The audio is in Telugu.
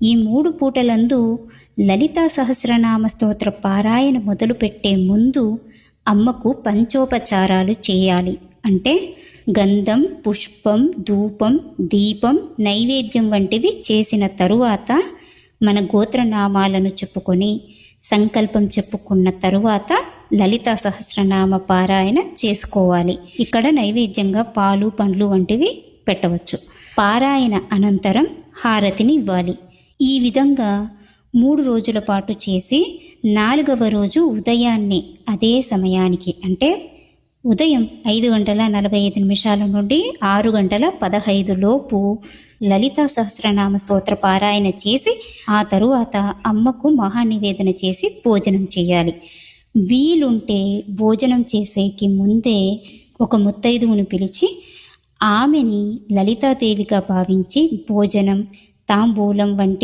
ఈ 3 పూటలందు లలితా సహస్రనామ స్తోత్ర పారాయణ మొదలుపెట్టే ముందు అమ్మకు పంచోపచారాలు చేయాలి. అంటే గంధం, పుష్పం, ధూపం, దీపం, నైవేద్యం వంటివి చేసిన తరువాత మన గోత్రనామాలను చెప్పుకొని సంకల్పం చెప్పుకున్న తరువాత లలితా సహస్రనామ పారాయణ చేసుకోవాలి. ఇక్కడ నైవేద్యంగా పాలు, పండ్లు వంటివి పెట్టవచ్చు. పారాయణ అనంతరం హారతిని ఇవ్వాలి. ఈ విధంగా 3 రోజుల పాటు చేసి 4వ రోజు ఉదయాన్నే అదే సమయానికి అంటే ఉదయం 5:45 నుండి 6:15 లోపు లలితా సహస్రనామ స్తోత్ర పారాయణ చేసి ఆ తరువాత అమ్మకు మహానివేదన చేసి భోజనం చేయాలి. వీలుంటే భోజనం చేసేకి ముందే ఒక ముత్తైదువును పిలిచి ఆమెని లలితాదేవిగా భావించి భోజనం, తాంబూలం వంటి